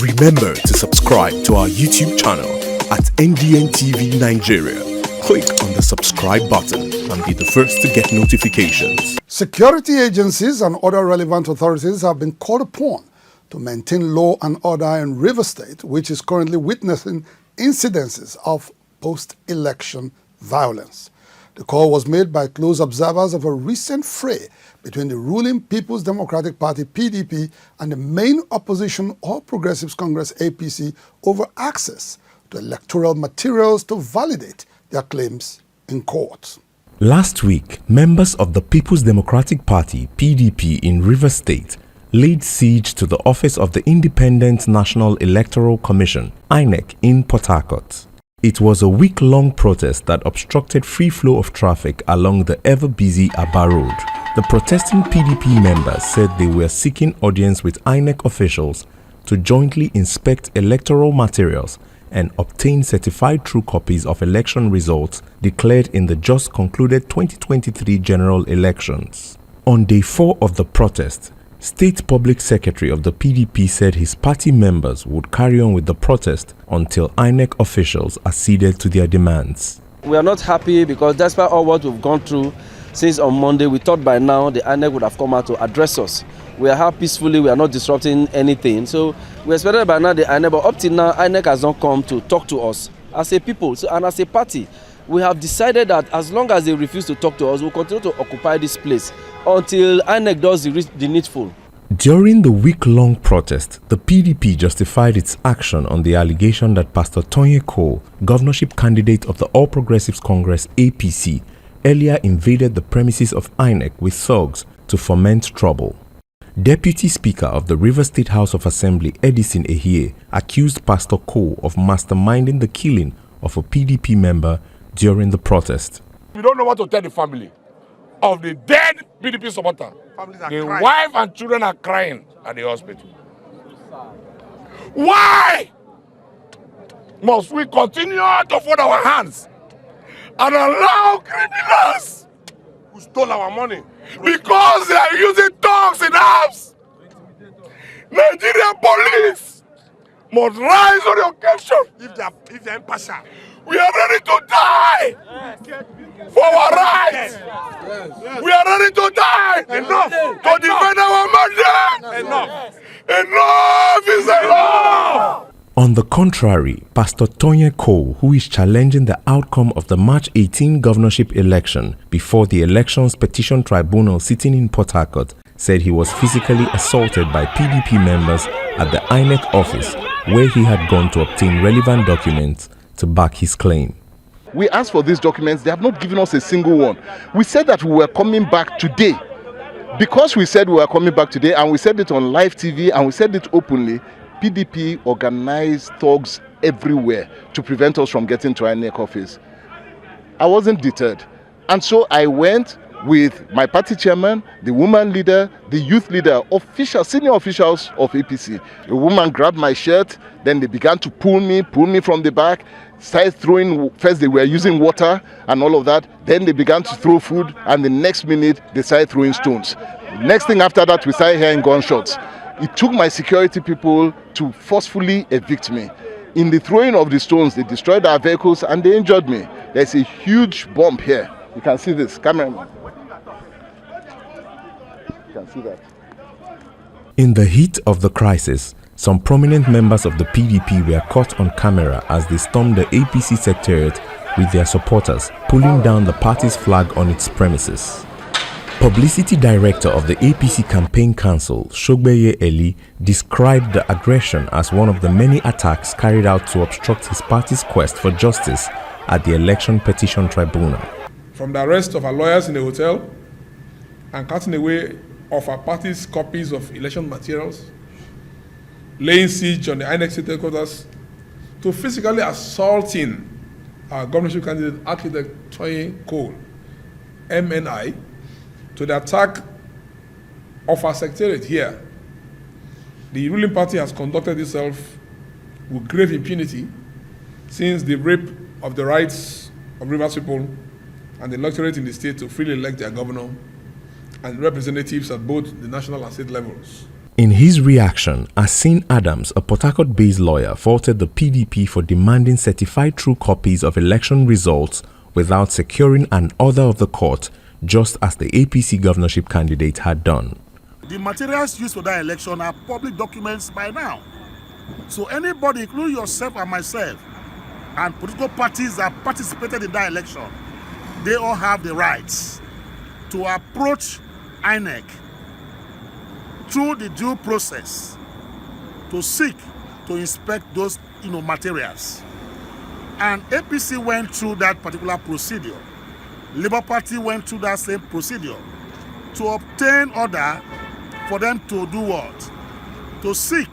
Remember to subscribe to our YouTube channel at NDN TV Nigeria. Click on the subscribe button and be the first to get notifications. Security agencies and other relevant authorities have been called upon to maintain law and order in Rivers State, which is currently witnessing incidences of post-election violence. The call was made by close observers of a recent fray between the ruling People's Democratic Party (PDP) and the main opposition All Progressives Congress (APC) over access to electoral materials to validate their claims in court. Last week, members of the People's Democratic Party (PDP) in Rivers State laid siege to the office of the Independent National Electoral Commission (INEC) in Port Harcourt. It was a week-long protest that obstructed free flow of traffic along the ever-busy Aba Road. The protesting PDP members said they were seeking audience with INEC officials to jointly inspect electoral materials and obtain certified true copies of election results declared in the just concluded 2023 general elections. On day 4 of the protest, State Public Secretary of the PDP said his party members would carry on with the protest until INEC officials acceded to their demands. We are not happy because despite all what we've gone through since on Monday, we thought by now the INEC would have come out to address us. We are here peacefully, we are not disrupting anything. So we expected by now the INEC, but up till now, INEC has not come to talk to us as a people and as a party. We have decided that as long as they refuse to talk to us, we'll continue to occupy this place until INEC does the needful. During the week-long protest, the PDP justified its action on the allegation that Pastor Tonye Cole, governorship candidate of the All Progressives Congress (APC), earlier invaded the premises of INEC with thugs to foment trouble. Deputy Speaker of the Rivers State House of Assembly, Edison Ehie, accused Pastor Cole of masterminding the killing of a PDP member during the protest. We don't know what to tell the family of the dead PDP supporter. The wife and children are crying at the hospital. Why must we continue to fold our hands and allow criminals who stole our money because they are using dogs in arms? Nigerian police must rise on the occasion if they're impartial. We are ready to die for our rights. We are ready to die to defend our mandate. Enough is enough. On the contrary, Pastor Tonye Cole, who is challenging the outcome of the March 18 governorship election before the Elections Petition Tribunal sitting in Port Harcourt, said he was physically assaulted by PDP members at the INEC office where he had gone to obtain relevant documents to back his claim. We asked for these documents, they have not given us a single one. We said that we were coming back today. Because we said we were coming back today and we said it on live TV and we said it openly, PDP organized thugs everywhere to prevent us from getting to INEC office. I wasn't deterred. And so I went with my party chairman, the woman leader, the youth leader, senior officials of APC. The woman grabbed my shirt, then they began to pull me from the back, started throwing, first they were using water and all of that, then they began to throw food, and the next minute they started throwing stones. Next thing after that, we started hearing gunshots. It took my security people to forcefully evict me. In the throwing of the stones, they destroyed our vehicles and they injured me. There's a huge bump here. You can see this, cameraman. You can see that. In the heat of the crisis, some prominent members of the PDP were caught on camera as they stormed the APC secretariat with their supporters, pulling down the party's flag on its premises. Publicity Director of the APC Campaign Council, Shogbeye Eli, described the aggression as one of the many attacks carried out to obstruct his party's quest for justice at the Election Petition Tribunal. From the arrest of our lawyers in the hotel and cutting away of our party's copies of election materials, laying siege on the INEC state headquarters, to physically assaulting our governorship candidate, Architect Tonye Cole, MNI, to the attack of our secretariat here. The ruling party has conducted itself with grave impunity since the rape of the rights of Rivers people and the electorate in the state to freely elect their governor and representatives at both the national and state levels. In his reaction, Asin Adams, a Port Harcourt-based lawyer, faulted the PDP for demanding certified true copies of election results without securing an order of the court, just as the APC governorship candidate had done. The materials used for that election are public documents by now. So anybody, including yourself and myself, and political parties that participated in that election, they all have the rights to approach INEC through the due process to seek to inspect those materials. And APC went through that particular procedure. Labour Party went through that same procedure to obtain order for them to do what? To seek